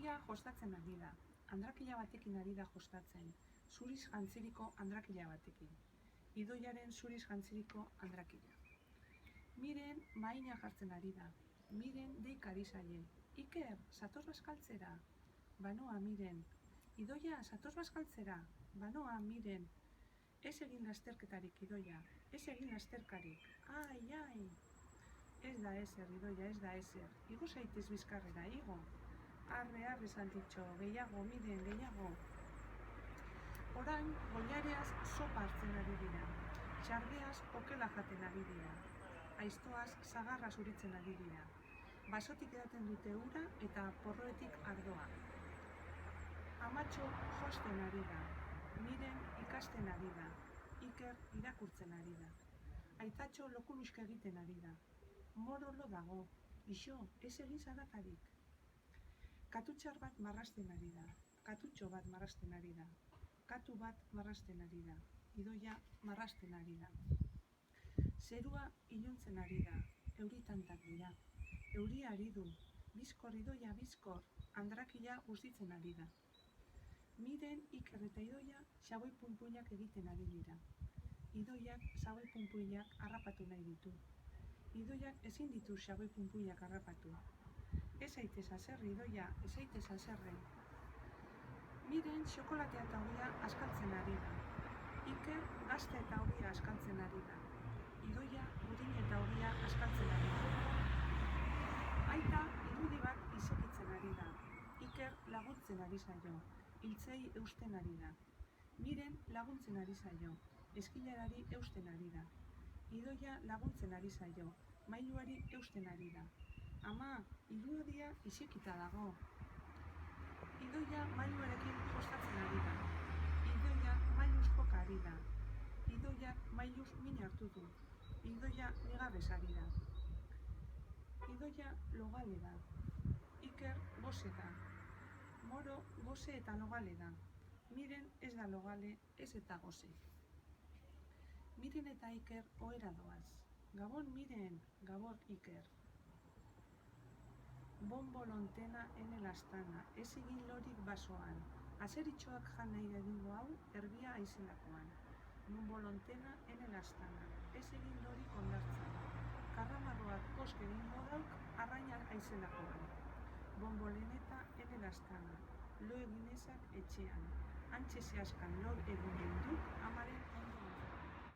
Idoia jostatzen ari da. Andrakila batekin ari da jostatzen. Zuriz jantziriko andrakila batekin. Idoiaren zuriz jantziriko andrakila. Miren maina jartzen ari da. Miren deik ari zaie. Iker, zatoz bazkaltzera? Banoa, Miren. Idoia, zatoz bazkaltzera? Banoa, Miren. Ez egin lasterketarik, Idoia. Ez egin lasterkarik. Ai, ai. Ez da ezer, Idoia, ez da ezer. Igo zaitez bizkarrera, igo. Arre, arre, Santitxo, gehiago, Miren, gehiago. Orain, goiareaz sopa hartzen ari dira. Txardeaz okela jaten ari dira. Aiztoaz zagarra zuritzen ari dira. Basotik edaten dute ura eta porroetik ardoa. Amatxo josten ari da. Miren ikasten ari da. Iker irakurtzen ari da. Aitatxo lokuluska egiten ari da. Moro lo dago. Ixo, ez egin zaratarik. Katutxar bat marrasten ari da. Katutxo bat marrasten ari da. Katu bat marrasten ari da. Idoia marrasten ari da. Zerua iluntzen ari da. Euritantak dira. Euria ari du. Bizkor, Idoia, bizkor. Andrakila bustitzen ari da. Miren, Iker eta Idoia xaboi punpuinak egiten ari dira. Idoiak xaboi punpuinak harrapatu nahi ditu. Idoiak ezin ditu xaboi punpuinak harrapatu. Ez zaitez haserre, Idoia, ez zaitez haserre. Miren xokolatea eta ogia askaltzen ari da. Iker gazta eta ogia askaltzen ari da. Idoia budin eta ogia askaltzen ari da. Aita irudi bat izekitzen ari da. Iker laguntzen ari zaio. Hiltzei eusten ari da. Miren laguntzen ari zaio. Eskilarari eusten ari da. Idoia laguntzen ari zaio. Mailuari eusten ari da. Ama, irudia isekita dago. Idoia mailuarekin jostatzen ari da. Idoia mailuz joka ari da. Idoia mailuz min hartu du. Idoia negarrez ari da. Idoia logale da. Iker goze da. Moro goze eta logale da. Miren ez da logale, ez eta goze. Miren eta Iker ohera doaz. Gabon, Miren, gabon, Iker. Bombo lontena ene lastana, ez egin lorik basoan. Azeritxoak jan nahi egingo hau, erbia aizelakoan. Bombo lontena ene lastana, ez egin lorik ondartzan. Karramarroak kosk egingo dauk, arrainak aizelakoan. Bombo leneta ene lastana, lo eginezak etxean. Antxe zehazkan lor egin duk, amaren